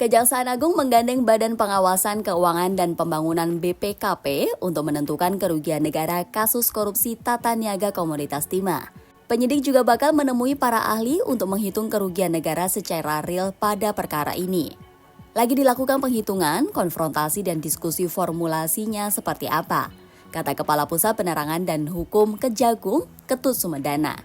Kejaksaan Agung menggandeng Badan Pengawasan Keuangan dan Pembangunan BPKP untuk menentukan kerugian negara kasus korupsi tata niaga komoditas timah. Penyidik juga bakal menemui para ahli untuk menghitung kerugian negara secara real pada perkara ini. Lagi dilakukan penghitungan, konfrontasi dan diskusi formulasinya seperti apa, kata Kepala Pusat Penerangan dan Hukum Kejagung, Ketut Sumedana.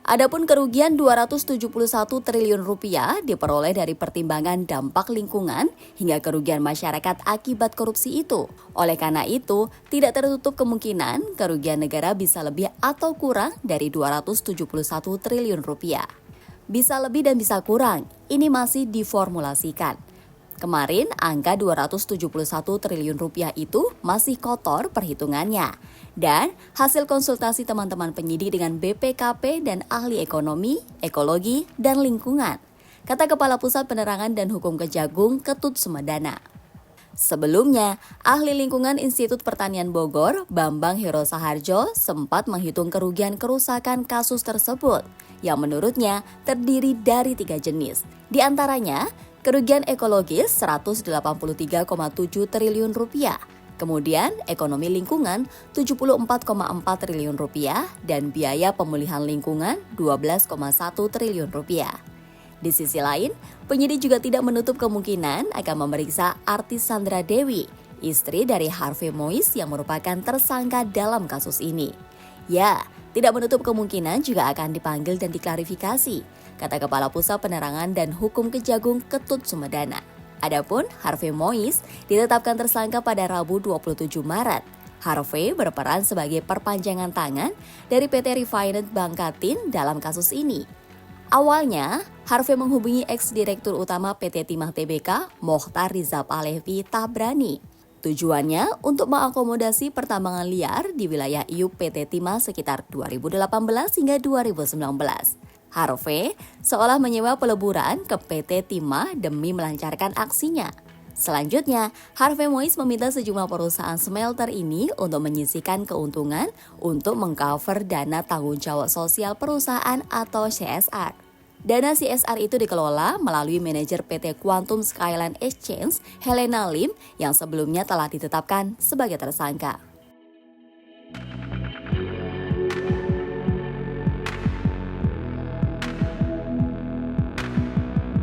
Adapun kerugian 271 triliun rupiah diperoleh dari pertimbangan dampak lingkungan hingga kerugian masyarakat akibat korupsi itu. Oleh karena itu, tidak tertutup kemungkinan kerugian negara bisa lebih atau kurang dari 271 triliun rupiah. Bisa lebih dan bisa kurang, ini masih diformulasikan. Kemarin, angka 271 triliun rupiah itu masih kotor perhitungannya. Dan hasil konsultasi teman-teman penyidik dengan BPKP dan ahli ekonomi, ekologi, dan lingkungan, kata Kepala Pusat Penerangan dan Hukum Kejagung, Ketut Sumedana. Sebelumnya, ahli lingkungan Institut Pertanian Bogor, Bambang Hero Saharjo, sempat menghitung kerugian kerusakan kasus tersebut, yang menurutnya terdiri dari 3 jenis. Di antaranya, kerugian ekologis 183,7 triliun rupiah, kemudian ekonomi lingkungan 74,4 triliun rupiah, dan biaya pemulihan lingkungan 12,1 triliun rupiah. Di sisi lain, penyidik juga tidak menutup kemungkinan akan memeriksa artis Sandra Dewi, istri dari Harvey Mois yang merupakan tersangka dalam kasus ini. Ya, tidak menutup kemungkinan juga akan dipanggil dan diklarifikasi, kata Kepala Pusat Penerangan dan Hukum Kejagung, Ketut Sumedana. Adapun Harvey Mois ditetapkan tersangka pada Rabu 27 Maret. Harvey berperan sebagai perpanjangan tangan dari PT Refined Bangkatin dalam kasus ini. Awalnya, Harvey menghubungi ex-direktur utama PT Timah Tbk, Mokhtar Rizal Alevi Tabrani. Tujuannya untuk mengakomodasi pertambangan liar di wilayah IUP PT Timah sekitar 2018 hingga 2019. Harvey seolah menyewa peleburan ke PT Timah demi melancarkan aksinya. Selanjutnya, Harvey Mois meminta sejumlah perusahaan smelter ini untuk menyisihkan keuntungan untuk mengcover dana tanggung jawab sosial perusahaan atau CSR. Dana CSR itu dikelola melalui manajer PT Quantum Skyline Exchange, Helena Lim, yang sebelumnya telah ditetapkan sebagai tersangka.